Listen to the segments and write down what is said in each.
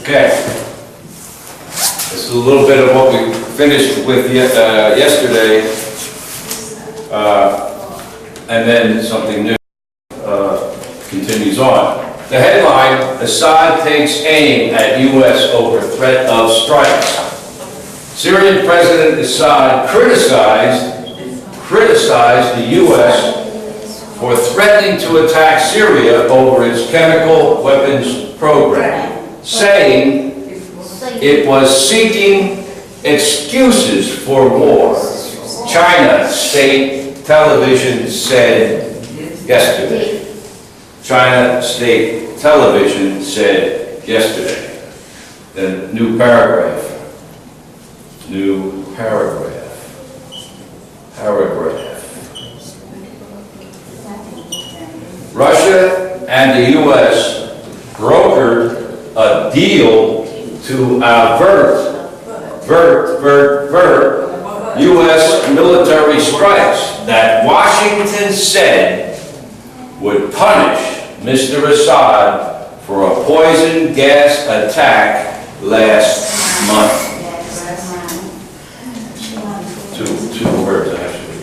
Okay, this is a little bit of what we finished with yesterday, and then something new continues on. The headline, Assad takes aim at U.S. over threat of strikes. Syrian President Assad criticized the U.S. for threatening to attack Syria over its chemical weapons program, saying it was seeking excuses for war. China state television said yesterday. China state television said yesterday. Then new paragraph. New paragraph. Russia and the U.S. brokered a deal to avert U.S. military strikes that Washington said would punish Mr. Assad for a poison gas attack last month. Two words, actually.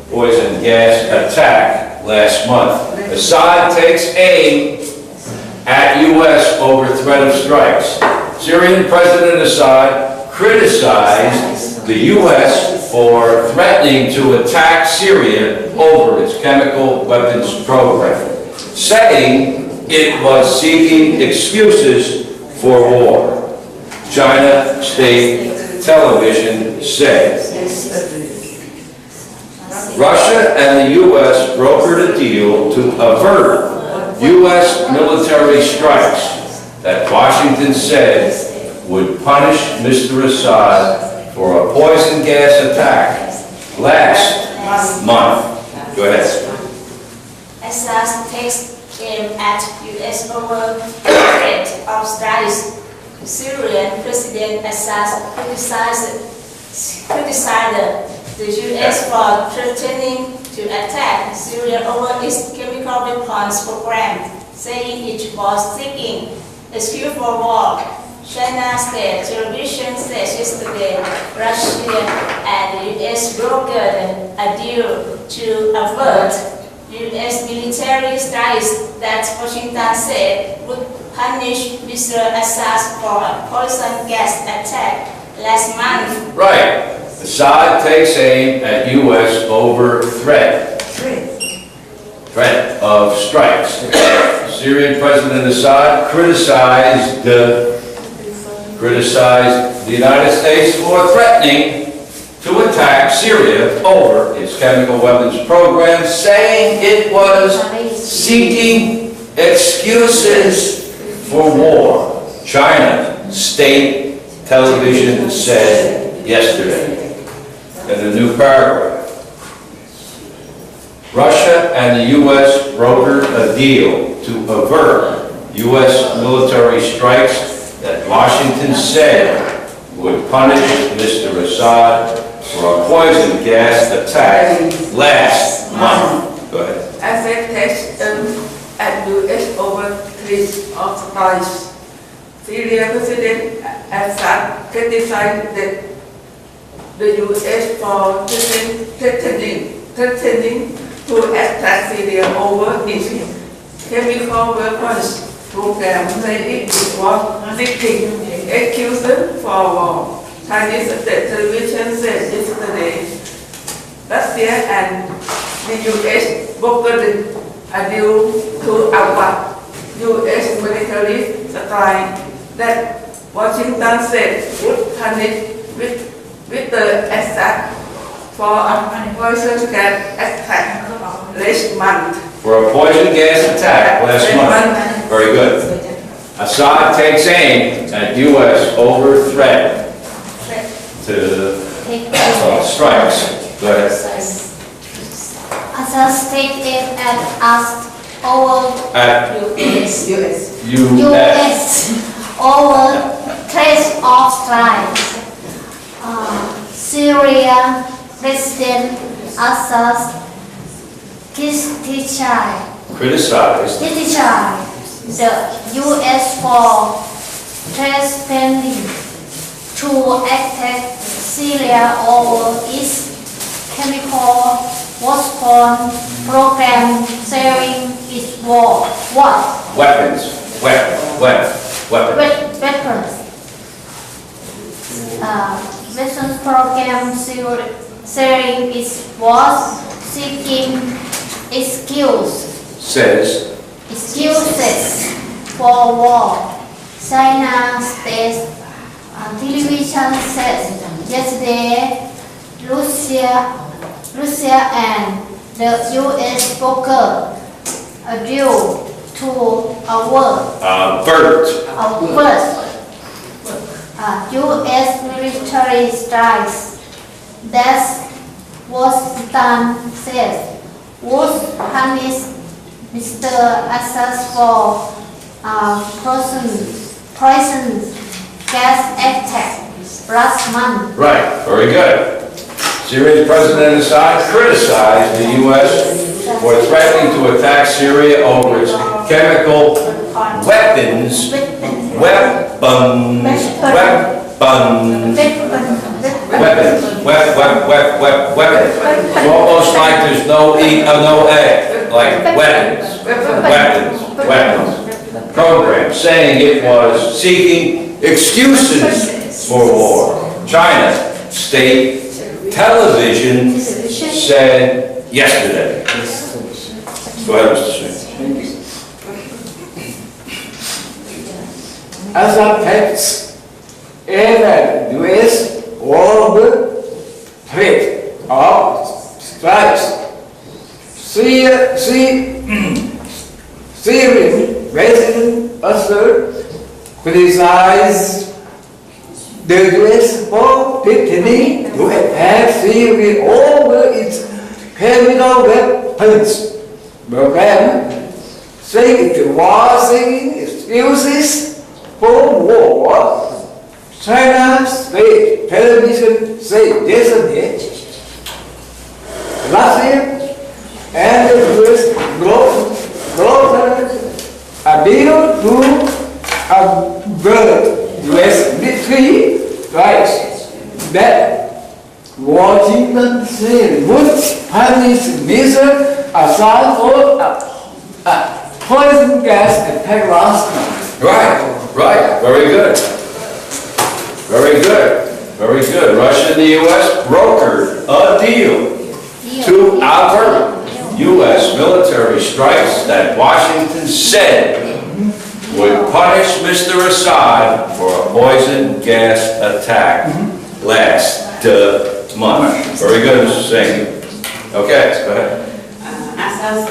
Poison gas attack last month. Assad takes aim at U.S. over threat of strikes. Syrian President Assad criticized the U.S. for threatening to attack Syria over its chemical weapons program, saying it was seeking excuses for war. China state television said. Russia and the U.S. brokered a deal to avert U.S. military strikes that Washington said would punish Mr. Assad for a poison gas attack last month. Go ahead. Assad takes aim at U.S. over threat of strikes. Syrian President Assad criticized the U.S. for threatening to attack Syria over its chemical weapons program, saying it was seeking excuse for war. China state television said yesterday Russia and the U.S. brokered a deal to avert U.S. military strikes that Washington said would punish Mr. Assad for a poison gas attack last month. Right. Assad takes aim at U.S. over threat of strikes. Syrian President Assad criticized the United States for threatening to attack Syria over its chemical weapons program, saying it was seeking excuses for war. China state television said yesterday. And a new paragraph. Russia and the U.S. brokered a deal to avert U.S. military strikes that Washington said would punish Mr. Assad for for a poison gas attack last month. Go ahead. Affectation at U.S. overthreat of supplies. Syria President Assad criticized the U.S. for threatening to attack Syria over its chemical weapons program, saying it was seeking excuses for war. Chinese state television said yesterday, Russia and the U.S. brokered a deal to avoid U.S. military strike that Washington said would punish with the Assad for a poison gas attack last month. For a poison gas attack last month. Very good. Assad takes aim at U.S. over threat to strikes. Go ahead. Assad takes aim at us over U.S. over threats of strikes. Syria President Assad criticized the U.S. for threatening to attack Syria over its chemical weapons program, saying it was weapons. Weapons program, saying it was seeking excuses for war. China State television said yesterday Russia and the U.S. brokered a deal to avert U.S. military strikes that Washington said would punish Mr. Assad for poison gas attack last month. Right, very good. Syria's President Assad criticized the U.S. for threatening to attack Syria over its chemical weapons. It's almost like there's no E, no A, like weapons. Program, saying it was seeking excuses for war. China State Television said yesterday. Go ahead, Mr. Smith. Assad takes aim at U.S. over threat of strikes. Syrian President Assad criticized the U.S. for threatening to attack Syria over its chemical weapons program, saying it was seeking excuses for war. China State Television said yesterday Russia and the U.S. brokered a deal to avert U.S. military strikes that Washington said would punish Mr. Assad for a poison gas attack last month. Right. Very good. Russia and the U.S. brokered a deal to avert U.S. military strikes that Washington said would punish Mr. Assad for a poison gas attack last month. Very good, Mr. Singh. Okay, go ahead. Assad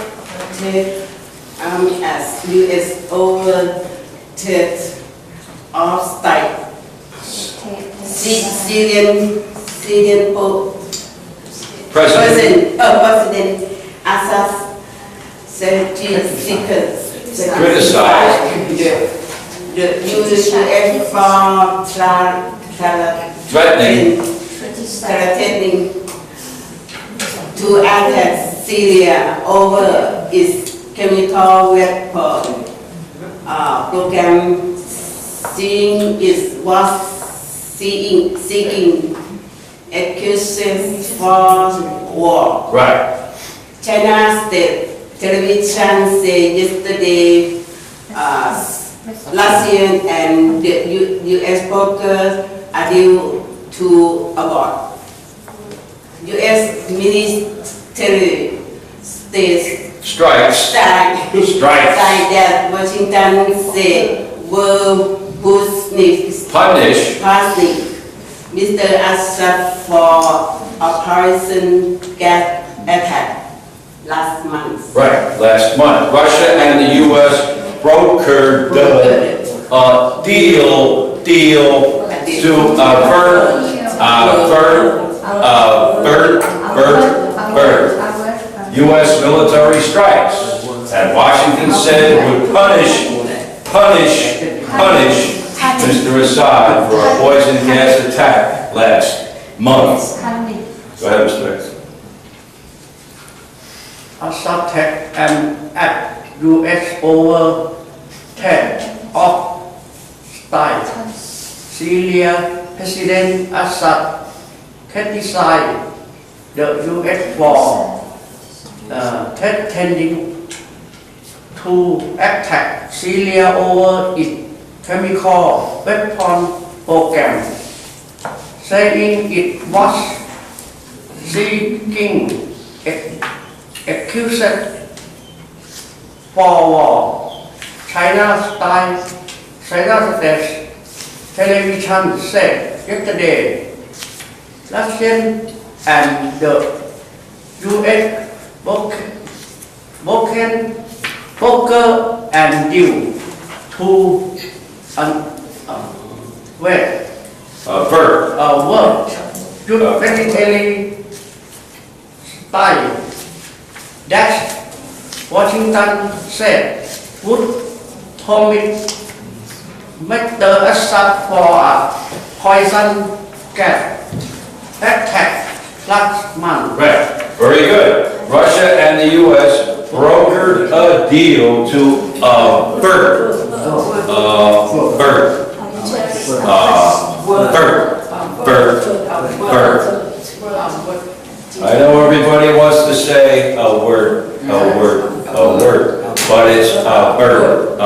as U.S. over threat of strike. Syrian President Assad criticized the U.S. for threatening to attack Syria over its chemical weapon program, seeking excuses for war. Right. China state television said yesterday Russian and the U.S. brokers are due to abort. U.S. military Strikes. that Washington said were Punish. Mr. Assad for Operation Gas Attack last month. Right, last month. Russia and the U.S. brokered a deal to avert U.S. military strikes that Washington said would punish Mr. Assad for a poison gas attack last month. Go ahead, Mr. X. Assad attack and at U.S. over threat of style. Syria President Assad criticized the U.S. for threatening to attack Syria over its chemical weapon program, saying it was seeking excuses for war. China State television said yesterday, Russian and the U.S. broker and due to work unilaterally style that Washington said would permit Mr. Assad for a poison gas attack last month. Right, very good. Russia and the U.S. brokered a deal to avert. I know everybody wants to say a word, but it's avert.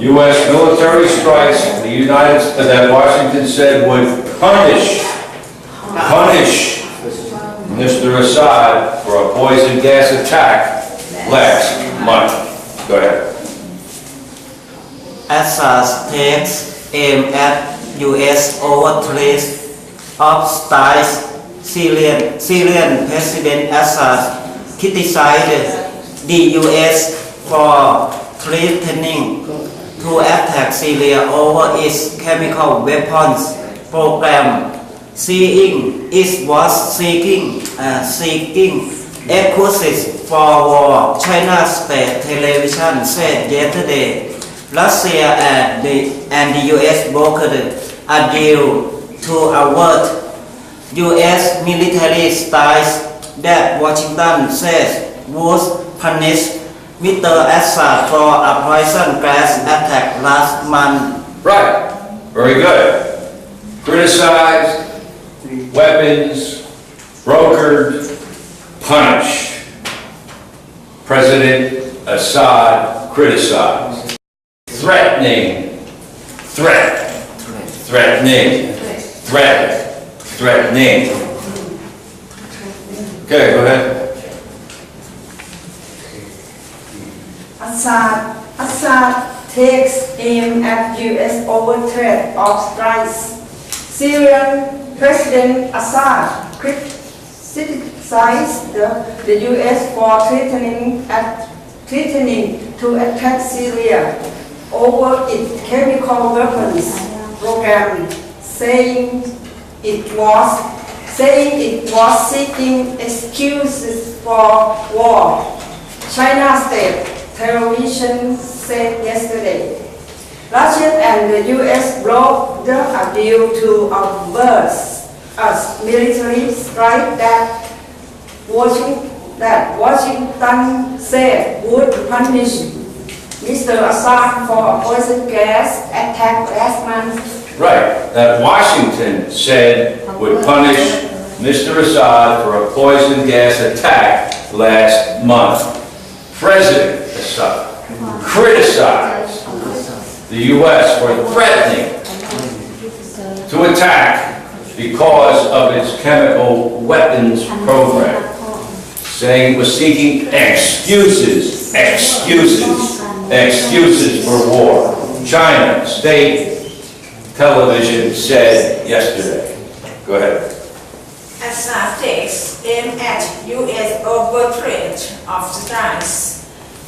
U.S. military strikes that Washington said would punish Mr. Assad for a poison gas attack last month. Go ahead. Assad's attacks aim at U.S. overthrow of styles. Syrian President Assad criticized the U.S. for threatening to attack Syria over its chemical weapons program, saying it was seeking excuses for war. China State Television said yesterday, Russia and the U.S. brokered a deal to avert U.S. military strikes that Washington says would punish Mr. Assad for a poison gas attack last month. Right. Very good. Criticized, weapons, brokered, punished. President Assad criticized. Threatening. Okay, go ahead. Assad takes aim at U.S. over threat of strikes. Syrian President Assad criticized the U.S. for threatening to attack Syria over its chemical weapons program, saying it was seeking excuses for war. China State Television said yesterday, Russia and the U.S. broke a deal to avert a military strike that Washington said would punish Mr. Assad for a poison gas attack last month. Right, that Washington said would punish Mr. Assad for a poison gas attack last month. President Assad criticized the U.S. for threatening to attack because of its chemical weapons program, saying it was seeking excuses for war. China state television said yesterday. Go ahead. Assad takes aim at U.S. overthreat of strikes.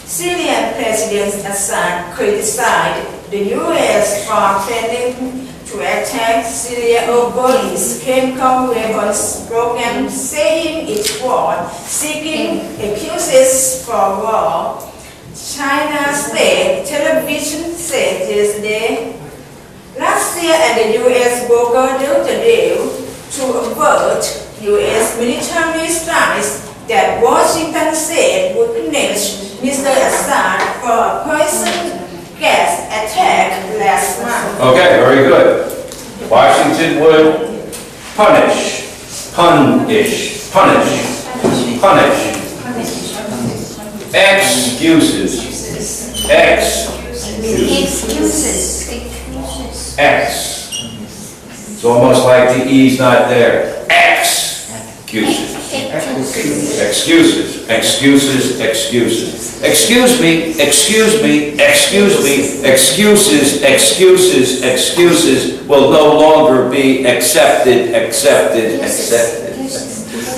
Syrian President Assad criticized the U.S. for threatening to attack Syria over its chemical weapons program, saying it was seeking excuses for war. China state television said yesterday, Russia and the U.S. brokered a deal to avert U.S. military strikes that Washington said would punish Mr. Assad for a poison gas attack last month. Okay, very good. Washington would punish, It's almost like the E's not there. Excuses. Excuses will no longer be accepted.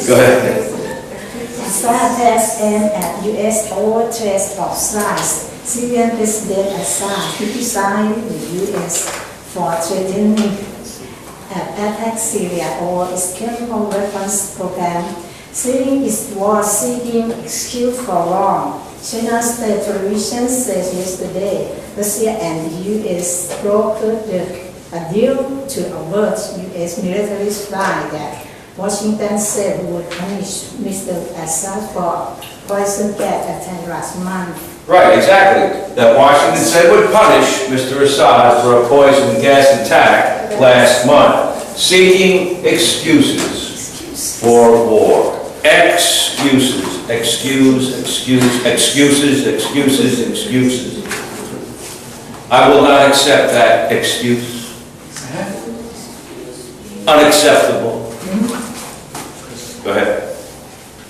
Go ahead. Assad takes aim at U.S. overthreat of strikes. Syrian President Assad criticized the U.S. for threatening attack Syria over its chemical weapons program, saying it was seeking excuse for war. China's state television said yesterday Russia and the U.S. brokered a deal to avert U.S. military strike that Washington said would punish Mr. Assad for poison gas attack last month. Right, exactly. That Washington said would punish Mr. Assad for a poison gas attack last month, seeking excuses for war. Excuses. I will not accept that excuse. Unacceptable. Go ahead.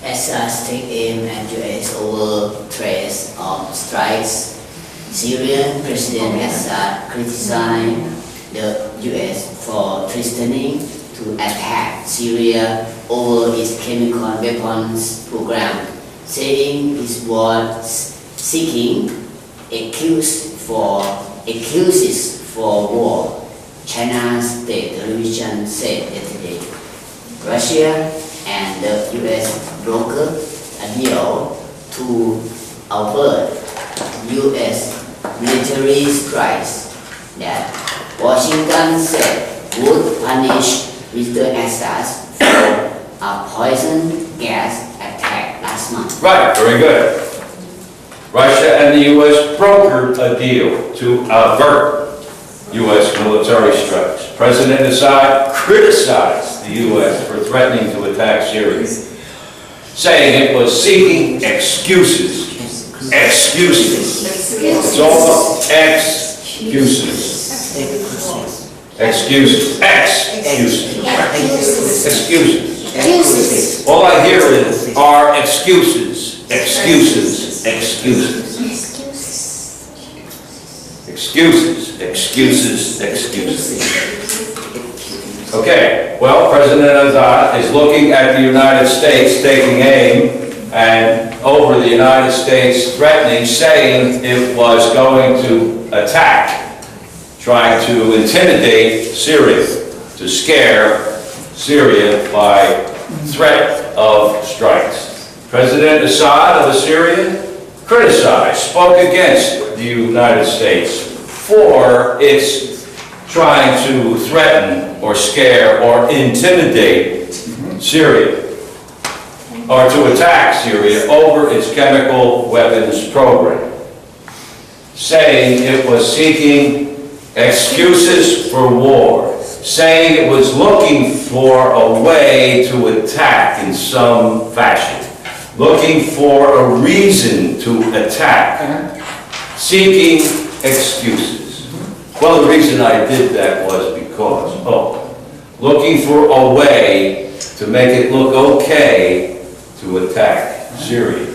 Assad take aim at U.S. overthreat of strikes. Syrian President Assad criticized the U.S. for threatening to attack Syria over its chemical weapons program, saying it was seeking excuses for war. China's state television said yesterday, Russia and the U.S. brokered a deal to avert U.S. military strikes that Washington said would punish Mr. Assad for a poison gas attack last month. Right, very good. Russia and the U.S. brokered a deal to avert U.S. military strikes. President Assad criticized the U.S. for threatening to attack Syria, saying it was seeking excuses. It's all excuses. All I hear are excuses. Okay, well, President Assad is looking at the United States taking aim and over the United States threatening, saying it was going to attack, trying to intimidate Syria, to scare Syria by threat of strikes. President Assad of Syria criticized, spoke against the United States for its trying to threaten or scare or intimidate Syria, or to attack Syria over its chemical weapons program, saying it was seeking excuses for war, saying it was looking for a way to attack in some fashion, looking for a reason to attack, seeking excuses. Well, the reason I did that was because, looking for a way to make it look okay to attack Syria.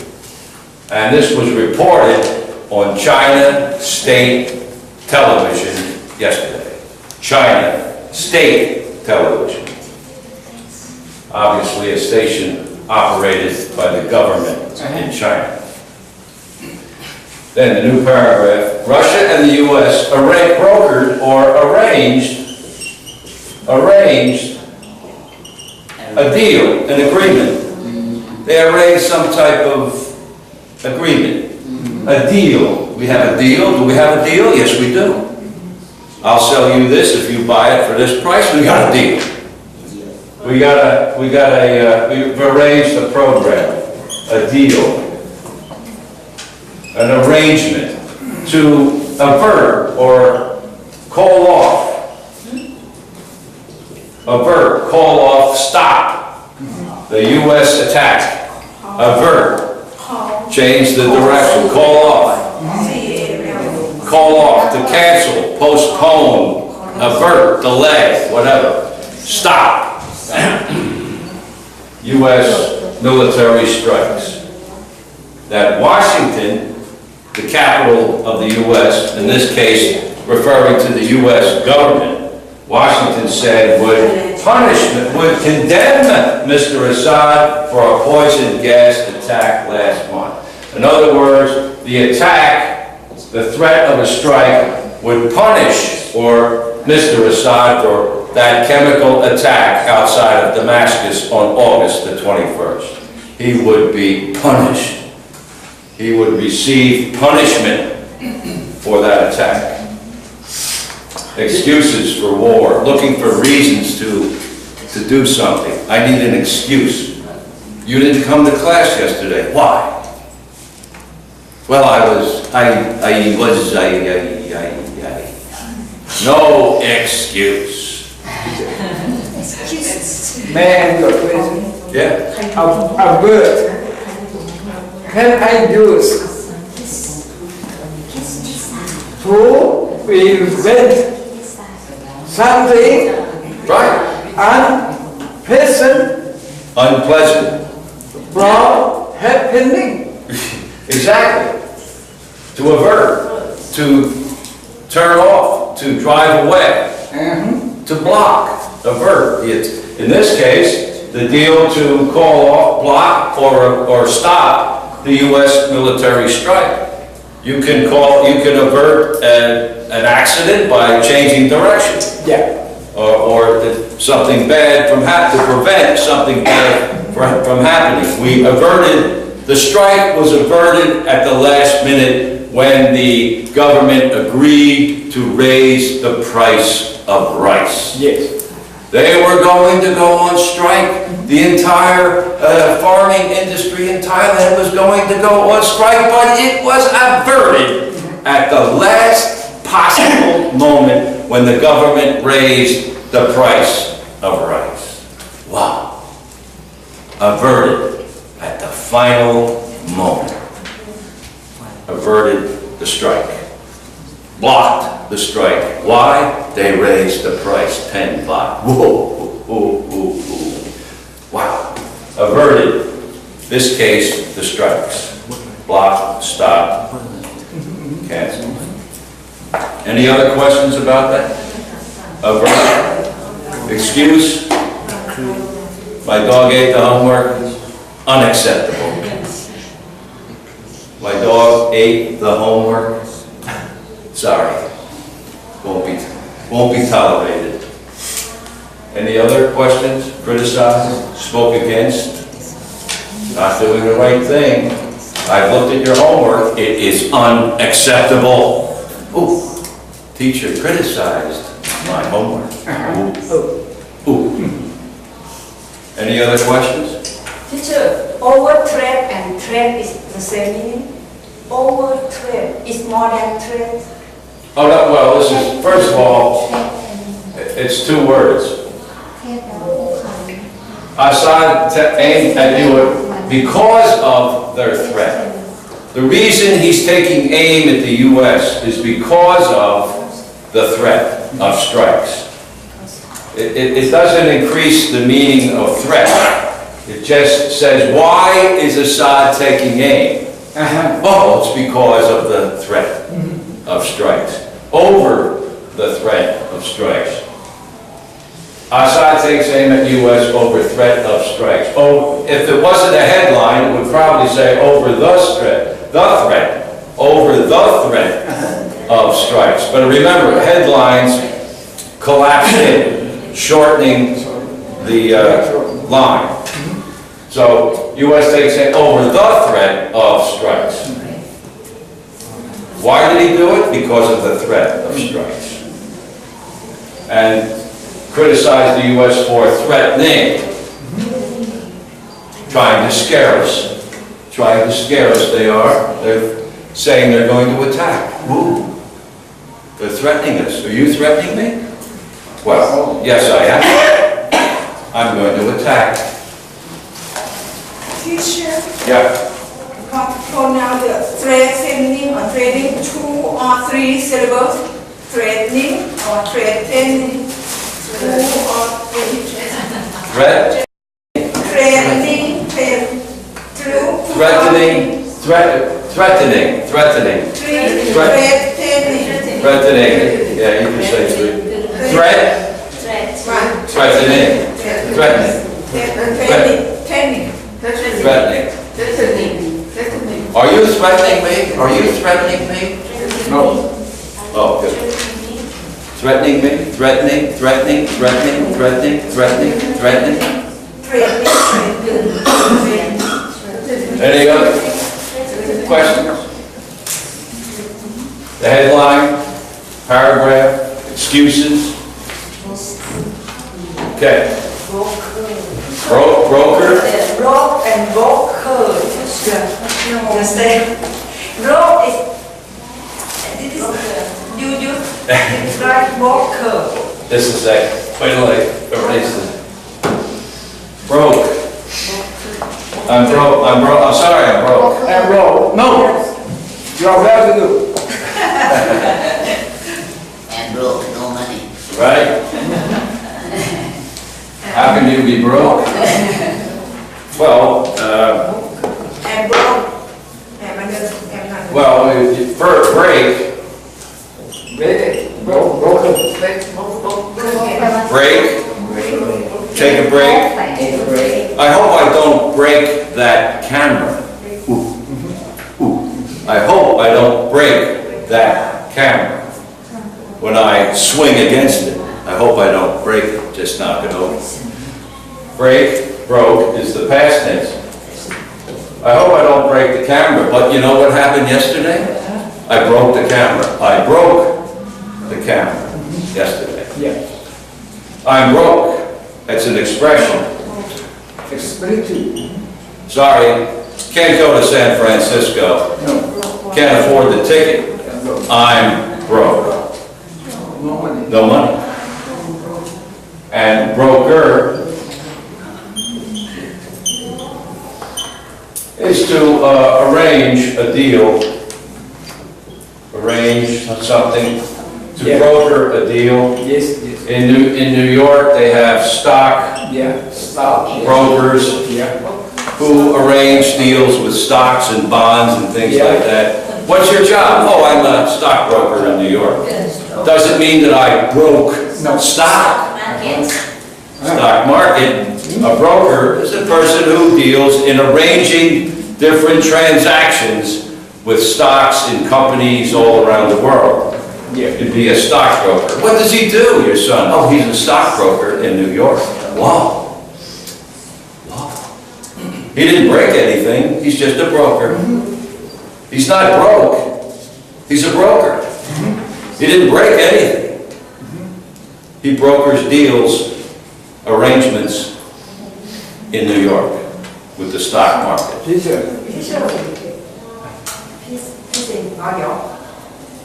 And this was reported on China State Television yesterday. China State Television. Obviously a station operated by the government in China. Then the new paragraph, Russia and the U.S. brokered or arranged a deal, an agreement. They arranged some type of agreement, a deal. We have a deal. Do we have a deal? Yes, we do. I'll sell you this if you buy it for this price. We got a deal. We've arranged a program, a deal, an arrangement to avert or call off, stop the U.S. attack, avert, change the direction, call off, to cancel, postpone, avert, delay, whatever, stop U.S. military strikes. That Washington, the capital of the U.S., in this case referring to the U.S. government, Washington said would condemn Mr. Assad for a poison gas attack last month. In other words, the threat of a strike would punish Mr. Assad for that chemical attack outside of Damascus on August the 21st. He would be punished. He would receive punishment for that attack. Excuses for war, looking for reasons to do something. I need an excuse. You didn't come to class yesterday. Why? Well, no excuse. May I ask you a question? Yeah. A word. Can I use to prevent something Right. unpleasant from happening? Exactly. To avert, to turn off, to drive away, to block, avert. In this case, the deal to call off, block, or stop the U.S. military strike. You can avert an accident by changing direction. Yeah. Or something bad to prevent something bad from happening. The strike was averted at the last minute when the government agreed to raise the price of rice. Yes. They were going to go on strike. The entire farming industry in Thailand was going to go on strike, but it was averted at the last possible moment when the government raised the price of rice. Wow. Averted at the final moment. Averted the strike. Blocked the strike. Why? They raised the price 10 baht. Whoa. Wow. Averted, this case, the strikes. Block, stop, cancel. Any other questions about that? Avert. Excuse. My dog ate the homework. Unacceptable. My dog ate the homework. Sorry. Won't be tolerated. Any other questions? Criticized? Spoke against? Not doing the right thing? I've looked at your homework. It is unacceptable. Ooh, teacher criticized. my homework. Ooh. Ooh. Any other questions? Teacher, overtrade and trade is the same meaning? Overtrade is more than trade. Oh, no, well, this is, first of all, it's two words. Assad aimed at you because of their threat. The reason he's taking aim at the U.S. is because of the threat of strikes. It doesn't increase the meaning of threat. It just says, why is Assad taking aim? Oh, it's because of the threat of strikes. Over the threat of strikes. Assad takes aim at U.S. over threat of strikes. Oh, if it wasn't a headline, it would probably say over the threat, over the threat of strikes. But remember, headlines collapse in, shortening the line. So, U.S. takes aim over the threat of strikes. Why did he do it? Because of the threat of strikes. And criticized the U.S. for threatening, trying to scare us. Trying to scare us, they are. They're saying they're going to attack. Ooh. They're threatening us. Are you threatening me? Well, yes, I am. I'm going to attack. Teacher, Yeah. pronounce the threatening or trading 2 or 3 syllables. Threatening or threatening. 2 or 3. Threat? Threatening. Threatening. Threatening. Threatening. Threatening. Yeah, you can say 3. Threat? Threatening. Threatening. Threatening. Are you threatening me? Are you threatening me? No. Oh, good. Threatening me? Threatening, threatening, threatening, threatening, threatening, threatening. Any other questions? The headline, paragraph, excuses. Okay. Broker. Broke and broker. Understand? Broke is you like broker. This is a, wait till I erase this. Broke. I'm broke, I'm sorry, I'm broke. And roll. No. You are well to do. And broke, no money. Right? How can you be broke? Well, And broke. well, for a break, Broken. break, take a break. I hope I don't break that camera. Ooh. Ooh. I hope I don't break that camera when I swing against it. I hope I don't break it, just knock it over. Break, broke is the past tense. I hope I don't break the camera, but you know what happened yesterday? I broke the camera. I broke the camera yesterday. Yeah. I'm broke. That's an expression. Expensive. Sorry, can't go to San Francisco. No. Can't afford the ticket. I'm broke. No money. No money. And broker is to arrange a deal, arrange something, to Yeah. broker a deal. Yes, yes. In New York, they have stock Yeah. Stop. brokers Yeah. who arrange deals with stocks and bonds and things Yeah. like that. What's your job? Oh, I'm a stockbroker in New York. Doesn't mean that I broke stock. Stock market. A broker is a person who deals in arranging different transactions with stocks in companies all around the world. Yeah. Could be a stockbroker. What does he do, your son? Oh, he's a stockbroker in New York. Wow. Wow. He didn't break anything. He's just a broker. He's not broke. He's a broker. He didn't break anything. He brokers deals, arrangements in New York with the stock market. Teacher,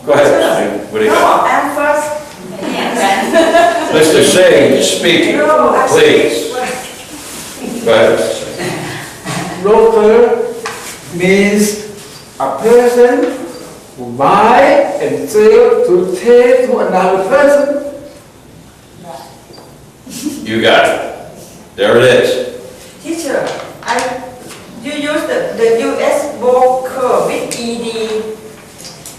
Go ahead, what do you got? I'm first. Mr. Singh speaking, please. Go ahead. broker means a person who buy and sell to take to another person. You got it. There it is. Teacher, you use the US broker with ED.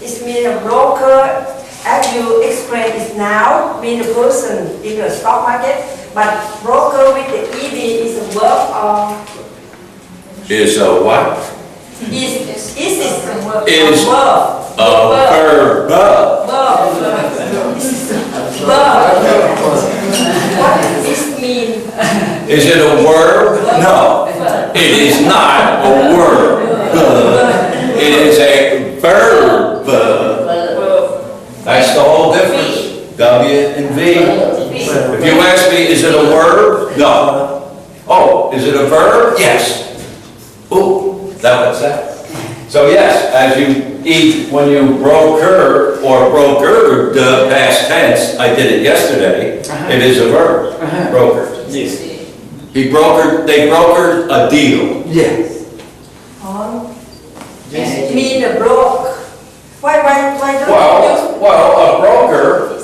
It means a broker, as you explained it now, means a person in the stock market, but broker with the ED is a verb or Is a what? is it a verb? Is verb. a verb. What does this mean? Is it a verb? No. It is not a word. It is a verb. That's the whole difference. W and V. If you ask me, is it a word? No. Oh, is it a verb? Yes. Ooh, that was that. So yes, as you eat, when you broker or brokered, past tense, I did it yesterday, it is a verb, brokered. Yes. They brokered a deal. Yes. It means a broke. Why don't you use? Well, a broker,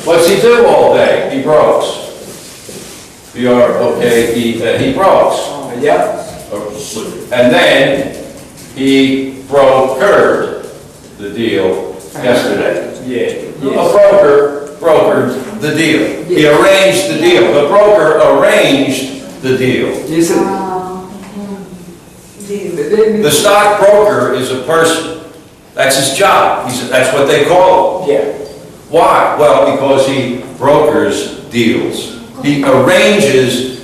what's he do all day? He brokes. He brokes. Yeah. And then he brokered the deal yesterday. Yeah. A broker brokered the deal. He arranged the deal. The broker arranged the deal. Yes, sir. The stockbroker is a person. That's his job. That's what they call him. Yeah. Why? Well, because he brokers deals. He arranges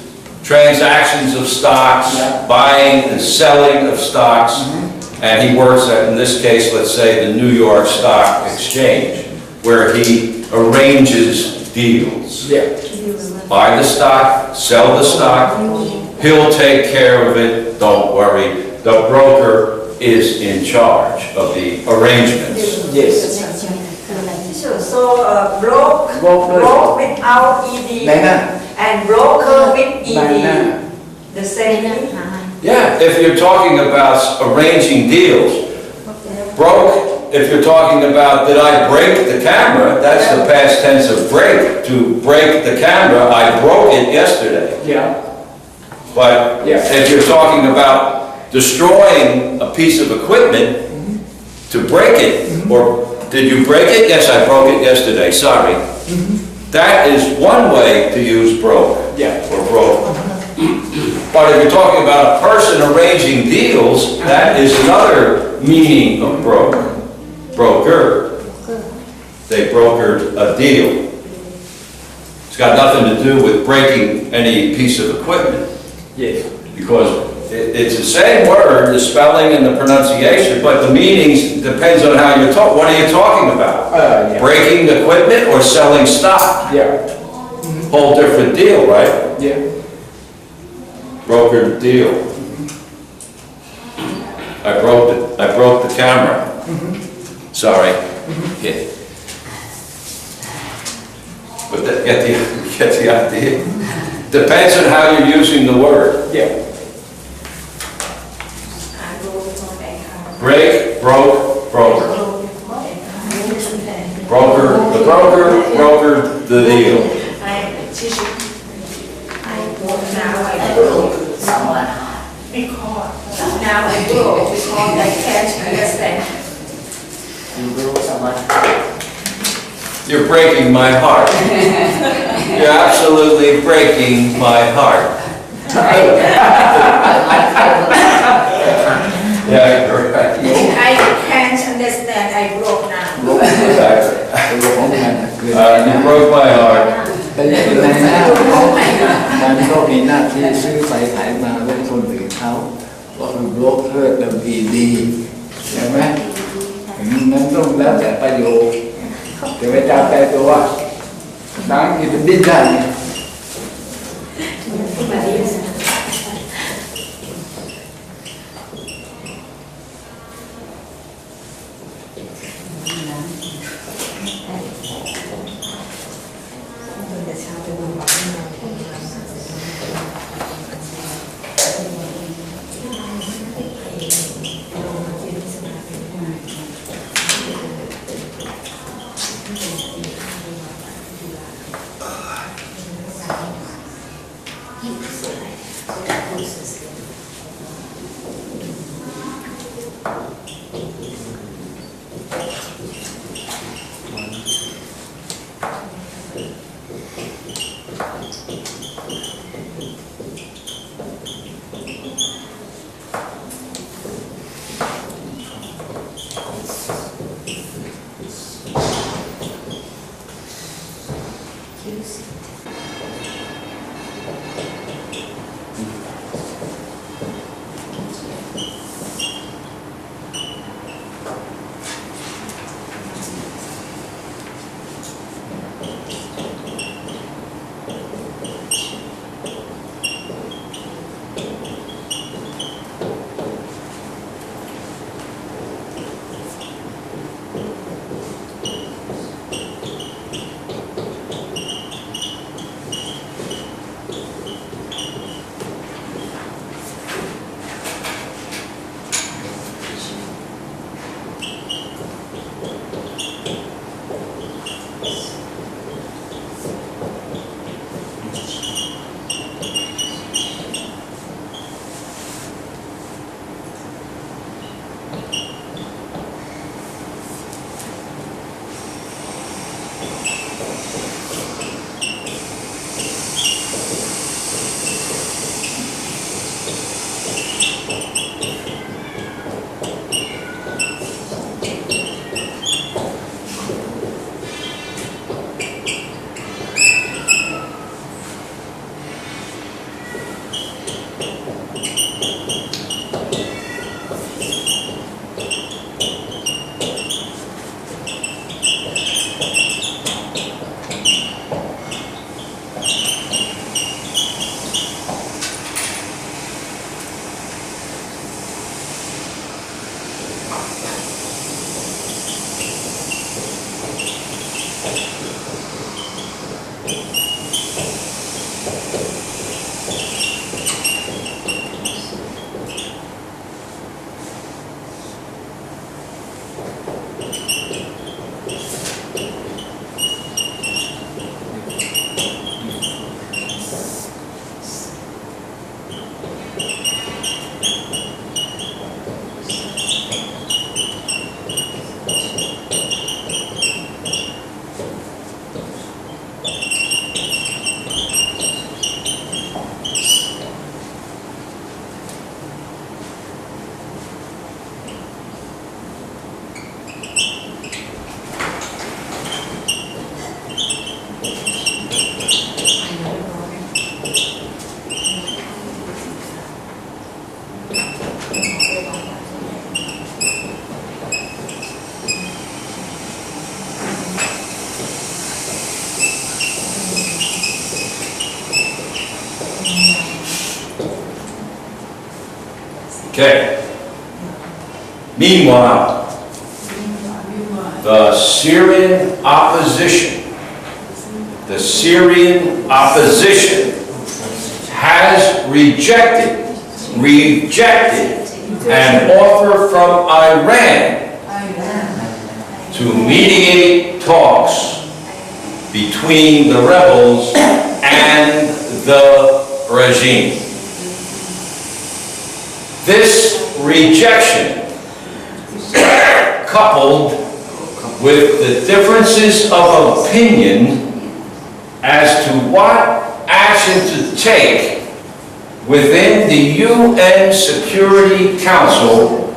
transactions of stocks, buying and selling of stocks, and he works at, in this case, let's say the New York Stock Exchange, where he arranges deals. Yeah. Buy the stock, sell the stock, he'll take care of it, don't worry. The broker is in charge of the arrangements. Yes. So broke without ED and broker with ED, the same thing. Yeah, if you're talking about arranging deals, broke, if you're talking about did I break the camera, that's the past tense of break. To break the camera, I broke it yesterday. Yeah. But if you're talking about destroying a piece of equipment, to break it, or did you break it? Yes, I broke it yesterday, sorry. That is one way to use broke, or broke. But if you're talking about a person arranging deals, that is another meaning of broke. Broker. They brokered a deal. It's got nothing to do with breaking any piece of equipment. Yes. Because it's the same word, the spelling and the pronunciation, but the meanings depends on how you're talking. What are you talking about? Breaking equipment or selling stock? Yeah. Whole different deal, right? Yeah. Brokered deal. I broke the camera. Sorry. Yeah. But get the idea. Depends on how you're using the word. Yeah. Break, broke, broker. The broker brokered the deal. Now I broke because I can't understand. You broke someone. You're breaking my heart. You're absolutely breaking my heart. Yeah, you're right. I can't understand. I broke now. You broke my heart. แต่ในนั้นมันก็มีหน้าที่ซื้อไปขายมาให้คนอื่นเขาก็คือโบรกเกอร์WD ใช่ไหมนั้นต้องแล้วแต่ประโยชน์ เดี๋ยวไปจับแต่ตัวตั้งอยู่เป็นดิ้นได้เนี่ย Okay. Meanwhile, the Syrian opposition has rejected an offer from Iran to mediate talks between the rebels and the regime. This rejection, coupled with the differences of opinion as to what action to take within the UN Security Council,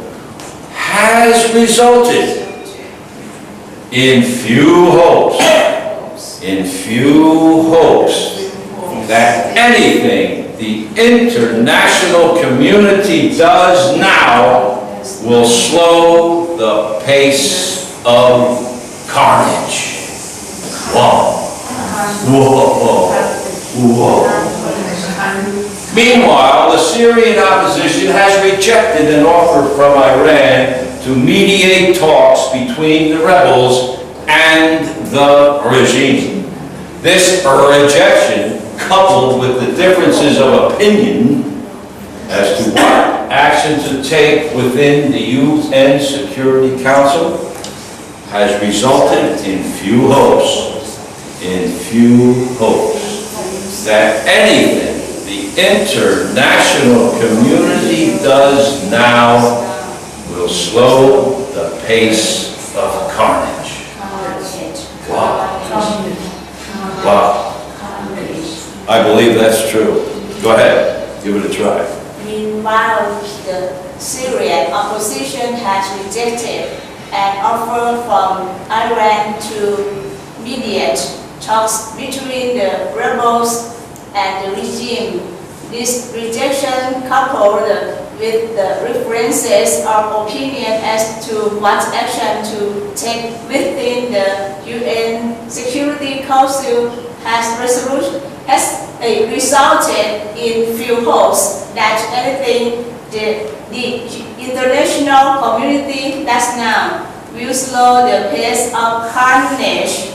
has resulted in few hopes that anything the international community does now will slow the pace of carnage. Wow. Whoa. Whoa. Meanwhile, the Syrian opposition has rejected an offer from Iran to mediate talks between the rebels and the regime. This rejection, coupled with the differences of opinion as to what action to take within the UN Security Council, has resulted in few hopes that anything the international community does now will slow the pace of carnage. Wow. Wow. I believe that's true. Go ahead, give it a try. Meanwhile, the Syrian opposition has rejected an offer from Iran to mediate talks between the rebels and the regime. This rejection, coupled with the references of opinion as to what action to take within the UN Security Council has resulted in few hopes that anything the international community does now will slow the pace of carnage